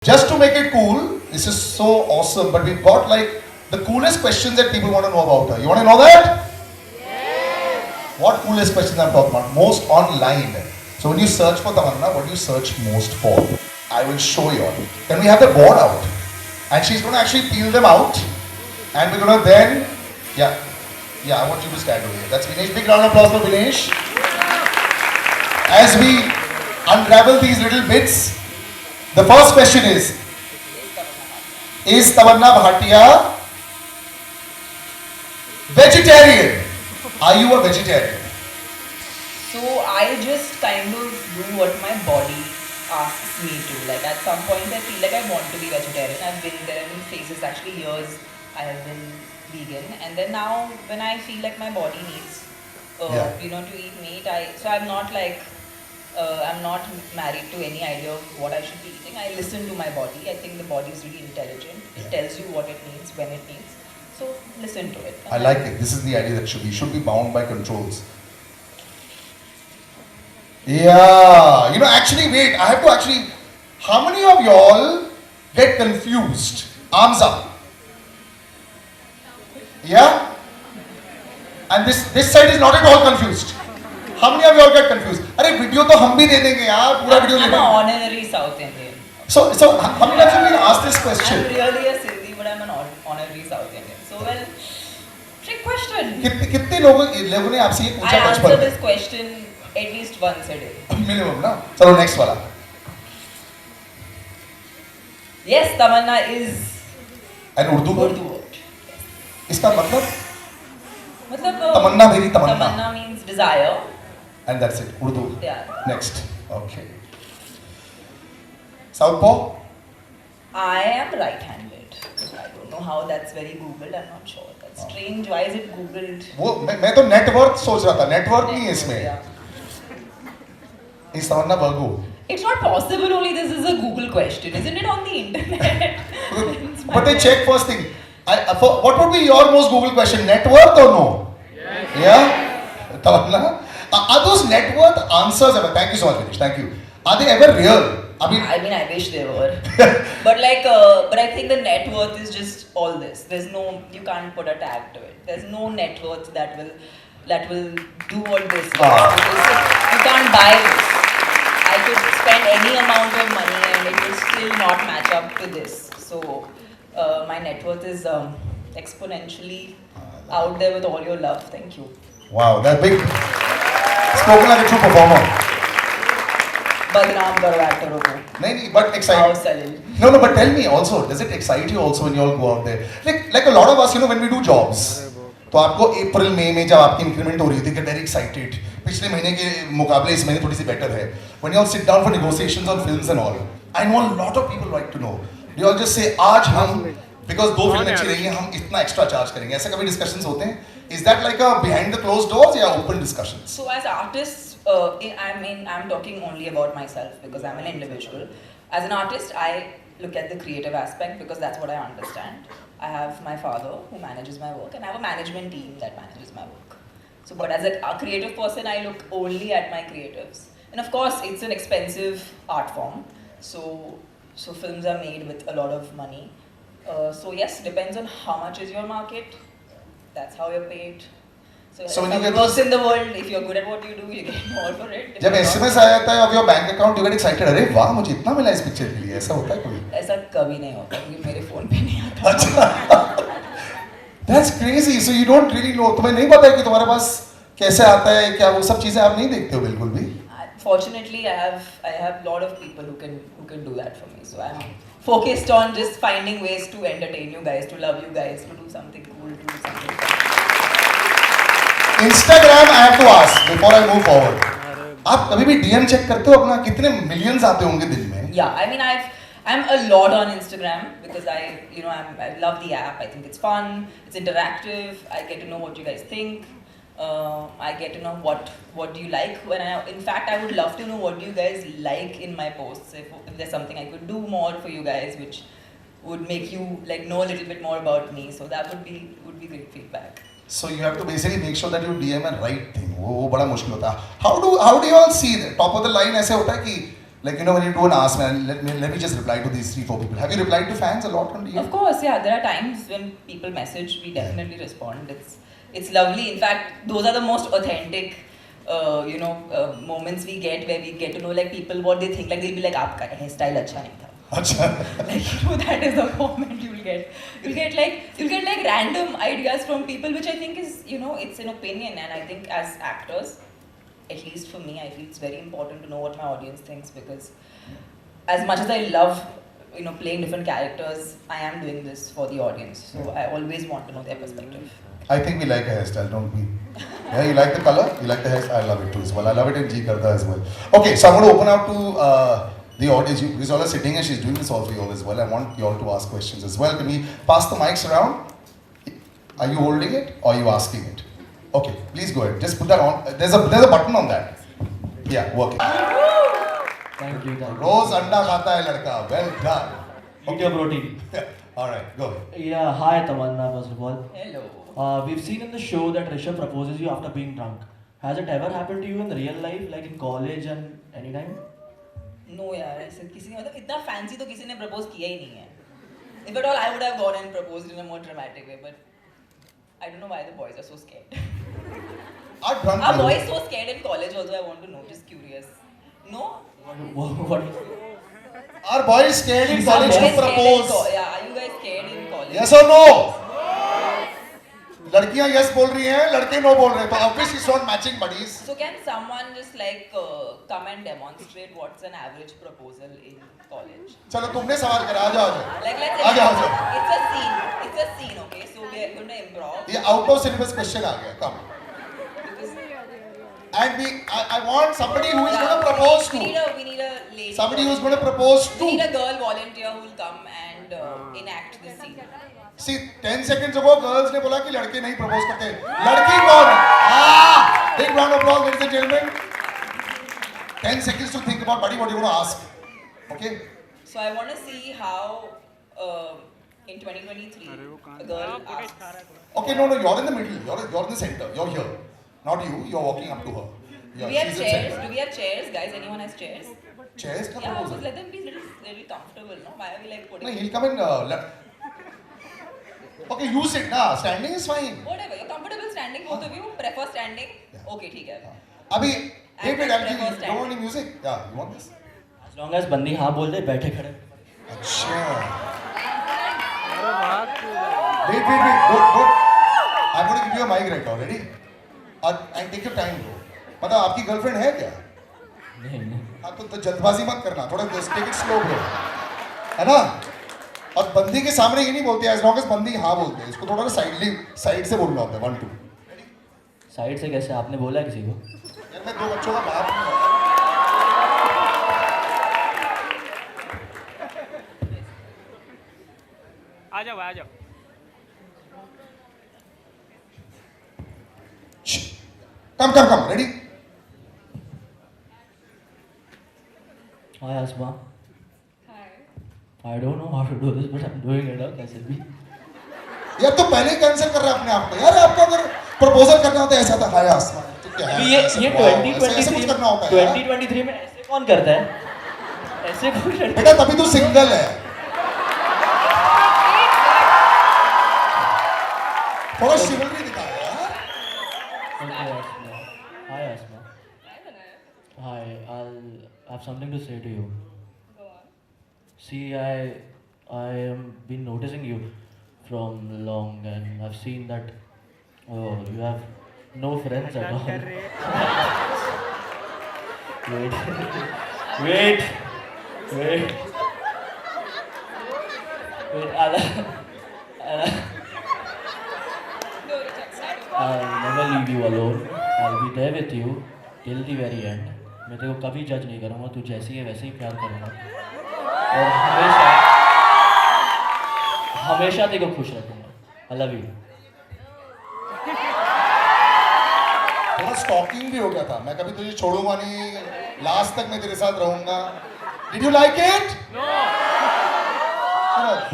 Just to make it cool, this is so awesome, but we've got like the coolest questions that people want to know about her. You want to know that? Yes. What coolest questions I'm talking about? Most online. So when you search for Tamannah, what do you search most for? I will show you all. Then we have the board out. And she's going to actually peel them out. And we're going to then, yeah, I want you to stand over here. That's Vinesh. Big round of applause for Vinesh. As we unravel these little bits, the first question is Tamannah Bhatia vegetarian? Are you a vegetarian? So I just kind of do what my body asks me to. Like at some point I feel like I want to be vegetarian. There have been phases, actually years, I have been vegan. And then now when I feel like my body needs, to eat meat, I'm not like, I'm not married to any idea of what I should be eating. I listen to my body. I think the body is really intelligent. It tells you what it needs, when it needs. So listen to it. I like it. This is the idea that you should be bound by controls. Yeah. Actually, wait. I have to actually... How many of y'all get confused? Arms up. Yeah? And this side is not at all confused. How many of you all get confused? अरे video तो हम भी दे देंगे यार पूरा video ले लेंगे. I'm an honorary South Indian. So how many times have you been asked this question? I'm really a Sindhi, but I'm an honorary South Indian. So well, trick question. कितने लोगों ने आपसे ये पूछा बचपन में? I answer this question at least once a day. Minimum ना. चलो next वाला. Yes, Tamannah is an Urdu word. इसका मतलब? तमन्ना मेरी तमन्ना. Tamannah means desire. And that's it. Urdu. Yeah. Next. Okay. Southpaw? I am right-handed. I don't know how that's very Googled. I'm not sure. That's strange. Why is it Googled? मैं तो net worth सोच रहा था. Net worth नहीं है इसमें. Yeah. Is Tamannah Virgo? It's not possible. Only this is a Google question, isn't it? On the internet. But they check first thing. What would be your most Google question? Net worth or no? Yes. Yeah. Tamannah? Are those net worth answers ever? Thank you so much, Vinesh. Thank you. Are they ever real? I wish they were. but I think the net worth is just all this. You can't put a tag to it. There's no net worth that will do what this is. You can't buy this. I could spend any amount of money and it will still not match up to this. So my net worth is exponentially out there with all your love. Thank you. Wow, that's big. Spoken like a true performer. Badnaam karo actor ko. No, but exciting. No, but tell me also, does it excite you also when you all go out there? Like a lot of us, when we do jobs, तो आपको अप्रैल मई में जब आपकी increment हो रही थी, get very excited. पिछले महीने के मुकाबले इस महीने थोड़ी सी better है. When you all sit down for negotiations on films and all, I know a lot of people like to know. Do you all just say, आज हम because दो फिल्में अच्छी रही हैं, हम इतना extra charge करेंगे. ऐसे कभी discussions होते हैं? Is that like a behind the closed doors or open discussions? So as artists, I'm talking only about myself because I'm an individual. As an artist, I look at the creative aspect because that's what I understand. I have my father who manages my work and I have a management team that manages my work. So, but as a creative person, I look only at my creatives. And of course, it's an expensive art form. So films are made with a lot of money. So yes, depends on how much is your market. That's how you're paid. So when you get in the world, if you're good at what you do, you get more for it. जब SMS आ जाता है of your bank account, you get excited. अरे वाह, मुझे इतना मिला इस picture के लिए. ऐसा होता है कभी? ऐसा कभी नहीं होता क्योंकि मेरे फोन पे नहीं आता. That's crazy. So you don't really know. तुम्हें नहीं पता है कि तुम्हारे पास कैसे आता है, क्या वो सब चीजें आप नहीं देखते हो बिल्कुल भी. Fortunately, I have a lot of people who can do that for me. So I'm focused on just finding ways to entertain you guys, to love you guys, to do something cool, to do something fun. Instagram, I have to ask before I move forward. आप कभी भी DM check करते हो अपना कितने millions आते होंगे दिन में? Yeah, I mean I'm a lot on Instagram because I love the app. I think it's fun, it's interactive. I get to know what you guys think. I get to know what do you like. In fact, I would love to know what do you guys like in my posts. If there's something I could do more for you guys, which would make you know a little bit more about me. So that would be great feedback. So you have to basically make sure that you DM a right thing. वो बड़ा मुश्किल होता है. How do you all see that? Top of the line ऐसे होता है कि Like, you know, when you do an ask, man, let me just reply to these 3-4 people. Have you replied to fans a lot on DM? Of course, yeah. There are times when people message, we definitely respond. It's lovely. In fact, those are the most authentic, moments we get where we get to know like people what they think. Like they'll be like, "Aapka hairstyle acha nahi tha." Like that is the comment you'll get. You'll get like random ideas from people, which I think is it's an opinion, and I think as actors, at least for me, I feel it's very important to know what my audience thinks because as much as I love playing different characters, I am doing this for the audience, so I always want to know their perspective. I think we like a hairstyle, don't we? Yeah, you like the color, you like the hairstyle. I love it too as well. I love it in Karda as well. Okay, so I'm going to open out to the audience. You all are sitting and she's doing this all for you all as well. I want you all to ask questions as well. Can we pass the mics around? Are you holding it or are you asking it? Okay, please go ahead. Just put that on. There's a button on that. Yeah, work it. Thank you. Rose anda khata hai ladka. Well done. Eat your protein. All right, go ahead. Yeah, hi Tamannah, first of all. Hello. We've seen in the show that Rishabh proposes you after being drunk. Has it ever happened to you in real life, like in college and anytime? No यार ऐसे किसी ने मतलब इतना fancy तो किसी ने propose किया ही नहीं है. If at all, I would have gone and proposed in a more dramatic way, but I don't know why the boys are so scared. Are boys so scared in college also? I want to know. Just curious. No? What? Are boys scared in college to propose? Yeah, are you guys scared in college? Yes or no? लड़कियां yes बोल रही हैं, लड़के no बोल रहे हैं. तो obviously it's not matching buddies. So can someone just like come and demonstrate what's an average proposal in college? चलो तुमने सवाल करा, आ जाओ. Like let's it's a scene, okay? So we are going to improv. ये out of syllabus question uh gaya. Come. And I want somebody who is going to propose to. We need a lady. Somebody who is going to propose to. We need a girl volunteer who will come and enact this scene. See, 10 seconds ago, girls ने बोला कि लड़के नहीं propose करते. लड़की कौन है? Big round of applause, ladies and gentlemen. 10 seconds to think about, buddy, what you want to ask. Okay? So I want to see how in 2023 a girl asks. Okay, no, you're in the middle. You're in the center. You're here. Not you. You're walking up to her. Do we have chairs? Do we have chairs, guys? Anyone has chairs? Chairs? Yeah, just let them be little comfortable, no? Why are we like putting? No, he'll come in. Okay, you sit now. Standing is fine. Whatever. You're comfortable standing. Both of you prefer standing. Yeah. Okay, ठीक है. Abhi, wait, I'll give you. Don't want any music? Yeah, you want this? As long as बंदी हाँ बोल दे बैठे खड़े. अच्छा. Wait. Don't. I'm going to give you a mic right now. Ready? And take your time, bro. मतलब आपकी girlfriend है क्या? नहीं. हाँ तो जल्दबाजी मत करना. थोड़ा take it slow, bro. है ना? और बंदी के सामने ये नहीं बोलते as long as बंदी हाँ बोलते हैं. इसको थोड़ा ना साइड से बोलना होता है. 1 2. साइड से कैसे आपने बोला किसी को? यार मैं 2 बच्चों का बाप हूँ. आ जाओ. Come. Ready? Hi Asma. Hi. I don't know how to do this, but I'm doing it. कैसे भी? यार तो पहले ही कैंसिल कर रहा है अपने आप को. यार आपको अगर प्रपोजल करना होता है ऐसा था. हाय आसमा. ये 2023 में ऐसे कौन करता है? ऐसे कोई लड़का. बेटा तभी तो सिंगल है. थोड़ा शिवलरी दिखा यार. Hi Asma. Hi, I have something to say to you. Go on. See, I am been noticing you from long, and I've seen that you have no friends at all. Wait. I'll never leave you alone. I'll be there with you till the very end. मैं तेरे को कभी जज नहीं करूँगा. तू जैसी है वैसे ही प्यार करूँगा. और हमेशा तेरे को खुश रखूँगा. I love you. थोड़ा स्टॉकिंग भी हो गया था. मैं कभी तुझे छोड़ूंगा नहीं. लास्ट तक मैं तेरे साथ रहूंगा. Did you like it? No.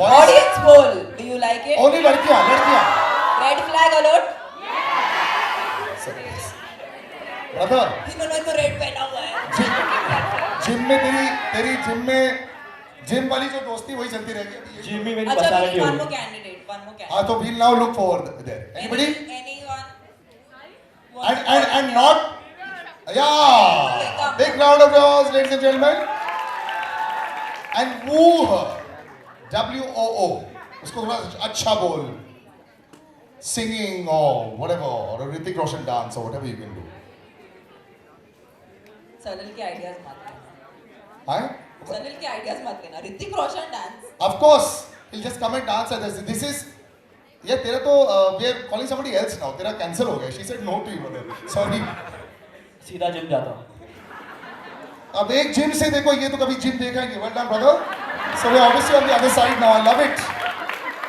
Audience poll. Do you like it? Only लड़कियाँ. Red flag alert. Brother. इन्होंने तो रेड पहना हुआ है. जिम में तेरी जिम वाली जो दोस्ती वही चलती रहेगी. जिम में मेरी अच्छा, पर्सनालिटी one होगी. more candidate. हाँ तो we'll now look forward there. Anybody? Anyone? And not. Yeah. Big round of applause, ladies and gentlemen. And woo her. WOO. उसको थोड़ा अच्छा बोल. Singing or whatever, or a Hrithik Roshan dance or whatever you can do. Sanal के ideas मत लेना. Huh? Sanal के ideas मत लेना. Hrithik Roshan dance. Of course, he'll just come and dance at this. This is. Yeah, तेरा तो we are calling somebody else now. तेरा cancel हो गया. She said no to you, brother. Sorry. सीधा जिम जाता हूँ. अब एक जिम से देखो ये तो कभी जिम देखा ही नहीं. Well done, brother. So we're obviously on the other side now. I love it.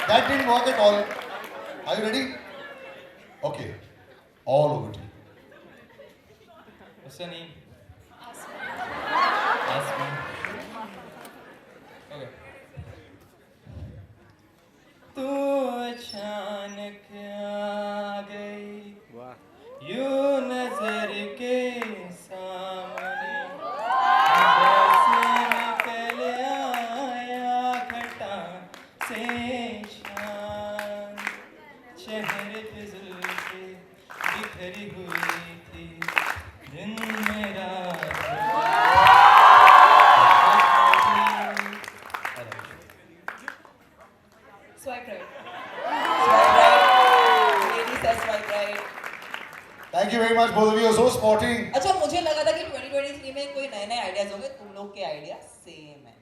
That didn't work at all. Are you ready? Okay. All over to you. What's your name? Asma. Okay. तू अचानक आ गई यूं नजर के सामने जैसे निकल आया घटा से शान शहर पे जुल्फे बिखरी हुई थी दिन मेरा Swipe right. Swipe right. Lady says swipe right. Thank you very much, both of you. So sporting. अच्छा मुझे लगा था कि 2023 में कोई नए आइडियाज होंगे. तुम लोग के आइडिया सेम है.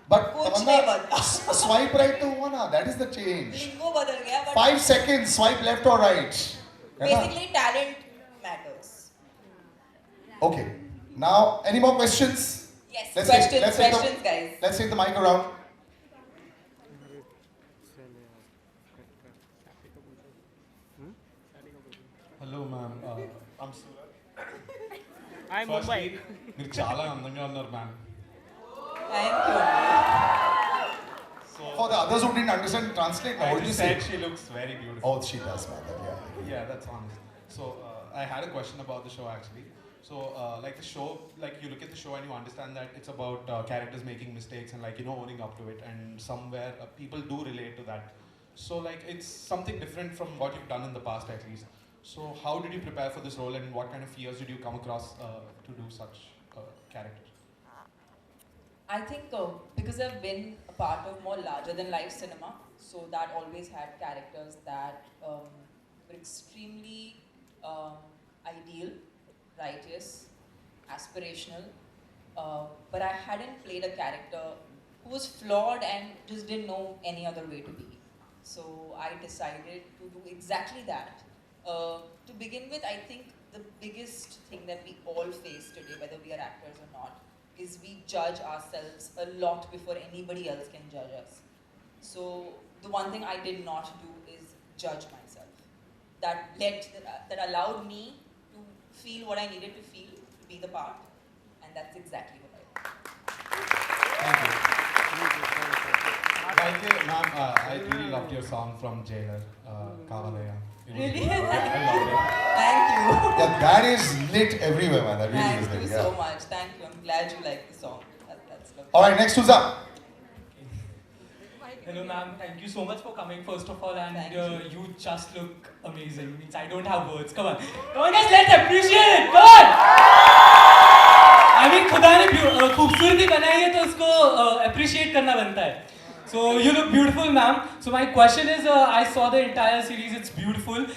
But कुछ Tamannah, नहीं बनता. swipe right to हुआ ना. That is the change. लिंगो बदल गया. But 5 seconds. Swipe left or right. है ना? basically talent matters. Okay. Now, any more questions? Yes. Let's take Questions, guys. Let's take the mic around. Hello, ma'am. I'm Surat. I'm Mumbai. మీరు చాలా అందంగా ఉన్నారు ma'am. Thank you. So For the others who didn't understand, translate now. I What did you just say? said she looks very beautiful. Oh, she does, man. Yeah. Yeah, that's honest. So I had a question about the show actually. So like the show, like you look at the show and you understand that it's about characters making mistakes and like owning up to it, and somewhere people do relate to that. So like it's something different from what you've done in the past at least. So how did you prepare for this role and what kind of fears did you come across to do such character? I think because I've been a part of more larger than life cinema, so that always had characters that were extremely ideal, righteous, aspirational, but I hadn't played a character who was flawed and just didn't know any other way to be. So I decided to do exactly that. To begin with, I think the biggest thing that we all face today, whether we are actors or not, is we judge ourselves a lot before anybody else can judge us. So the one thing I did not do is judge myself. That allowed me to feel what I needed to feel to be the part, and that's exactly what I did. Thank you, ma'am. I really loved your song from Jailer, Kavalaya. Really? I loved it. Thank you. Yeah, that is lit everywhere, man. That really Thank is lit. you Yeah. so much. Thank you. I'm glad you like the song. That's lovely. All right, next who's up? Hello, ma'am. Thank you so much for coming, first of all, and Thank you just look amazing. Means I don't have words. Come on, guys, let's appreciate it. Come on. I mean, खुदा ने खूबसूरती बनाई है तो उसको appreciate करना बनता है. So you look beautiful, ma'am. So my question is, I saw the entire series. It's beautiful.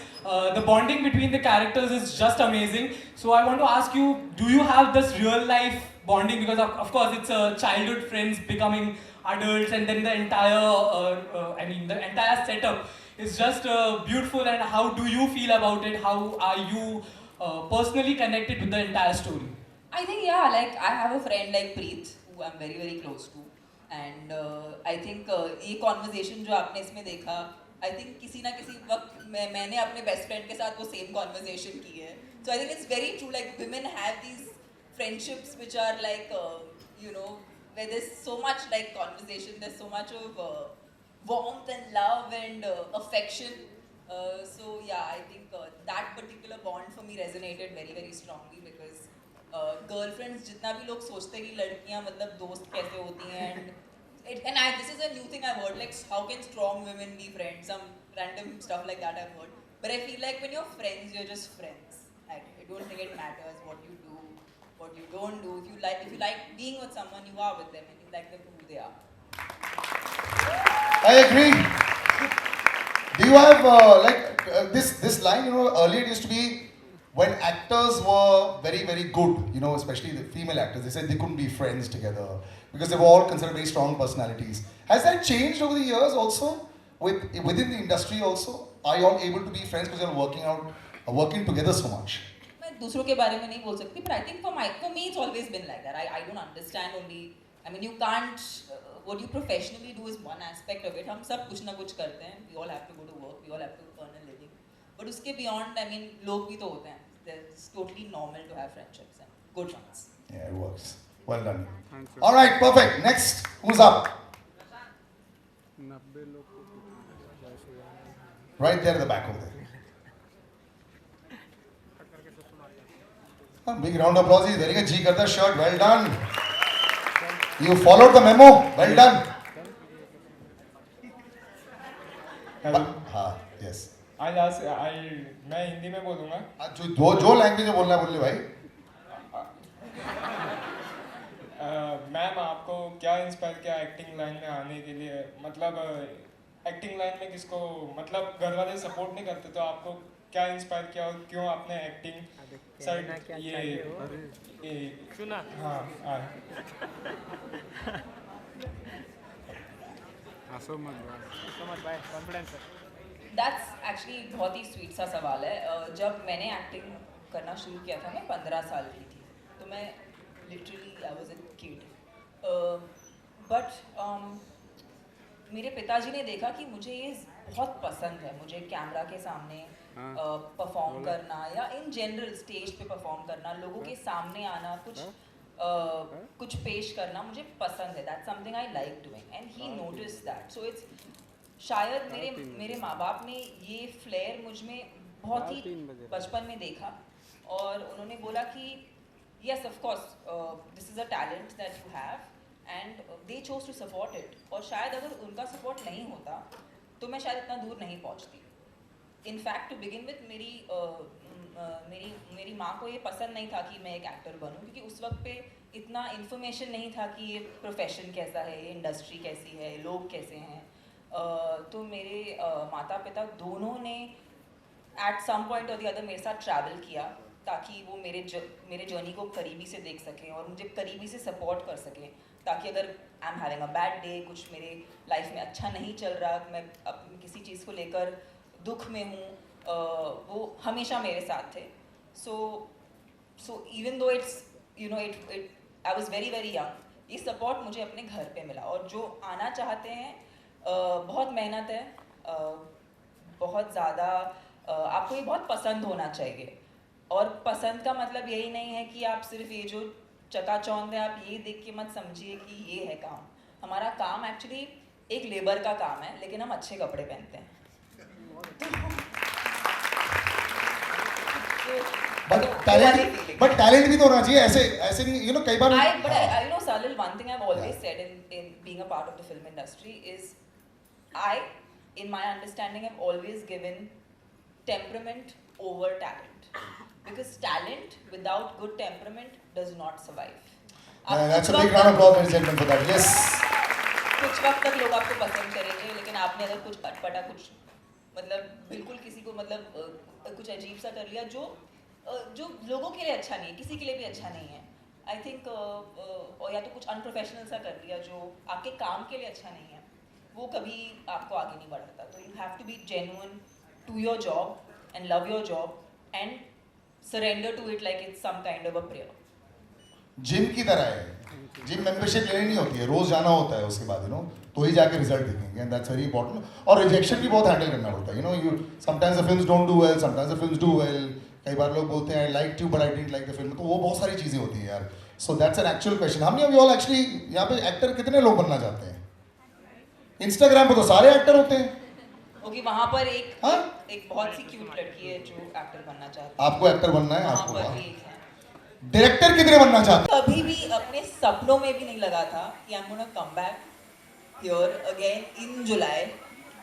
The bonding between the characters is just amazing. So I want to ask you, do you have this real life bonding? Because of course it's childhood friends becoming adults, and then the entire, the entire setup is just beautiful. And how do you feel about it? How are you personally connected with the entire story? I think like I have a friend like Preet who I'm very very close to, and I think ये conversation जो आपने इसमें देखा, I think किसी ना किसी वक्त मैंने अपने best friend के साथ वो same conversation की है. So I think it's very true. Like women have these friendships which are like where there's so much like conversation, there's so much of warmth and love and affection. So I think that particular bond for me resonated very very strongly because girlfriends जितना भी लोग सोचते हैं कि लड़कियां मतलब दोस्त कैसे होती हैं and this is a new thing I've heard, like how can strong women be friends, some random stuff like that I've heard, but I feel like when you're friends you're just friends. I don't think it matters what you do, what you don't do. If you like being with someone, you are with them and you like them for who they are. I agree. Do you have this line? Earlier it used to be when actors were very, very good. Especially the female actors. They said they couldn't be friends together because they were all considered very strong personalities. Has that changed over the years also? Within the industry also, are you all able to be friends because you're working together so much? मैं दूसरों के बारे में नहीं बोल सकती, but I think for me it's always been like that. I don't understand only. I mean, you can't. What you professionally do is one aspect of it. हम सब कुछ ना कुछ करते हैं. We all have to go to work. We all have to earn a living. But उसके beyond, I mean, लोग भी तो होते हैं. It's totally normal to have friendships and good ones. Yeah, it works. Well done. All right, perfect. Next, who's up? Right there at the back over there. Big round of applause. He's wearing a G Karda shirt. Well done. You followed the memo. Well done. हाँ, yes. मैं हिंदी में बोलूँगा. जो language में बोलना बोल ले भाई. मैम आपको क्या इंस्पायर किया एक्टिंग लाइन में आने के लिए? मतलब एक्टिंग लाइन में किसको, मतलब घर वाले सपोर्ट नहीं करते, तो आपको क्या इंस्पायर किया और क्यों आपने एक्टिंग साइड ये सुना? हाँ That's actually बहुत ही स्वीट सा सवाल है. जब मैंने एक्टिंग करना शुरू किया था, मैं 15 साल की थी, तो मैं literally I was a kid. But मेरे पिताजी ने देखा कि मुझे ये बहुत पसंद है. मुझे कैमरा के सामने परफॉर्म करना या इन जनरल स्टेज पे परफॉर्म करना, लोगों के सामने आना, कुछ पेश करना मुझे पसंद है. That's something I like doing and he notice that. So it's शायद मेरे माँ बाप ने ये फ्लेयर मुझ में बहुत ही बचपन में देखा और उन्होंने बोला कि yes, of course, this is a talent that you have and they chose to support it. और शायद अगर उनका सपोर्ट नहीं होता तो मैं शायद इतना दूर नहीं पहुंचती. In fact, to begin with, मेरी माँ को ये पसंद नहीं था कि मैं एक एक्टर बनूं, क्योंकि उस वक्त पे इतना इन्फॉर्मेशन नहीं था कि ये प्रोफेशन कैसा है, ये इंडस्ट्री कैसी है, लोग कैसे हैं. तो मेरे माता पिता दोनों ने एट सम पॉइंट और द अदर मेरे साथ ट्रैवल किया ताकि वो मेरे जर्नी को करीबी से देख सकें और मुझे करीबी से सपोर्ट कर सकें, ताकि अगर I am having a bad day, कुछ मेरे लाइफ में अच्छा नहीं चल रहा, मैं अपनी किसी चीज़ को लेकर दुख में हूँ, वो हमेशा मेरे साथ थे. So even though it's I was very very young, ये सपोर्ट मुझे अपने घर पे मिला. और जो आना चाहते हैं, बहुत मेहनत है, बहुत ज़्यादा आपको ये बहुत पसंद होना चाहिए. और पसंद का मतलब यही नहीं है कि आप सिर्फ ये जो चकाचौंध है आप ये देख के मत समझिए कि ये है काम. हमारा काम एक्चुअली एक लेबर का काम है, लेकिन हम अच्छे कपड़े पहनते हैं. बट टैलेंट भी तो होना चाहिए. ऐसे नहीं, कई बार Salil, one thing I've always said in being a part of the film industry is in my understanding, I've always given temperament over talent, because talent without good temperament does not survive. That's a big round of applause, ladies and gentlemen, for that. Yes. कुछ वक्त तक लोग आपको पसंद करेंगे, लेकिन आपने अगर कुछ अटपटा, कुछ मतलब बिल्कुल किसी को मतलब कुछ अजीब सा कर लिया जो लोगों के लिए अच्छा नहीं है, किसी के लिए भी अच्छा नहीं है, आई थिंक, और या तो कुछ अनप्रोफेशनल सा कर लिया जो आपके काम के लिए अच्छा नहीं है, वो कभी आपको आगे नहीं बढ़ाता. तो you have to be genuine to your job and love your job and surrender to it like it's some kind of a prayer. Gym की तरह है. जिम मेंबरशिप लेनी नहीं होती है, रोज जाना होता है, उसके बाद तो ही जाके रिजल्ट दिखेंगे. And that's very important. और रिजेक्शन भी बहुत हैंडल करना पड़ता है. You sometimes the films don't do well, sometimes the films do well. कई बार लोग बोलते हैं I like you but I didn't like the film. तो वो बहुत सारी चीजें होती हैं यार. So that's an actual question. हम वी ऑल एक्चुअली यहाँ पे एक्टर कितने लोग बनना चाहते हैं? इंस्टाग्राम पे तो सारे एक्टर होते हैं. ओके, वहाँ पर एक बहुत सी क्यूट लड़की है जो एक्टर बनना चाहती है. आपको एक्टर बनना है? वहाँ आपको पर भी एक है. डायरेक्टर कितने बनना चाहते कभी भी अपने सपनों में भी नहीं लगा था कि I'm gonna come back here again in July.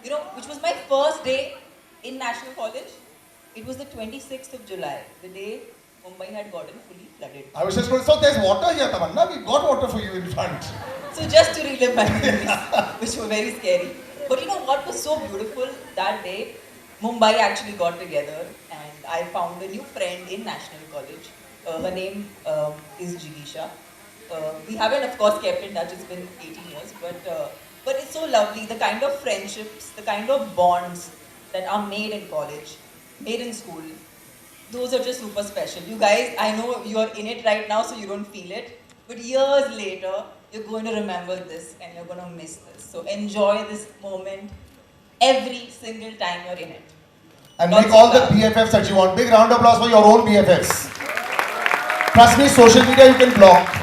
You know, which was my first day in National College. It was the 26th of July, the day Mumbai had gotten fully flooded. I was just going, so there's water here, Tamannah. We got water for you in front. So just to relive my memories, which were very scary. But you know what was so beautiful that day? Mumbai actually got together and I found a new friend in National College. Her name is Jigisha. We haven't of course kept in touch, it's been 18 years, but it's so lovely, the kind of friendships, the kind of bonds that are made in college, made in school. Those are just super special. You guys, I know you're in it right now so you don't feel it, but years later, you're going to remember this and you're going to miss this. So enjoy this moment every single time you're in it. And Lots make all of the love. BFFs that you want. Big round of applause for your own BFFs. Trust me, social media you can block.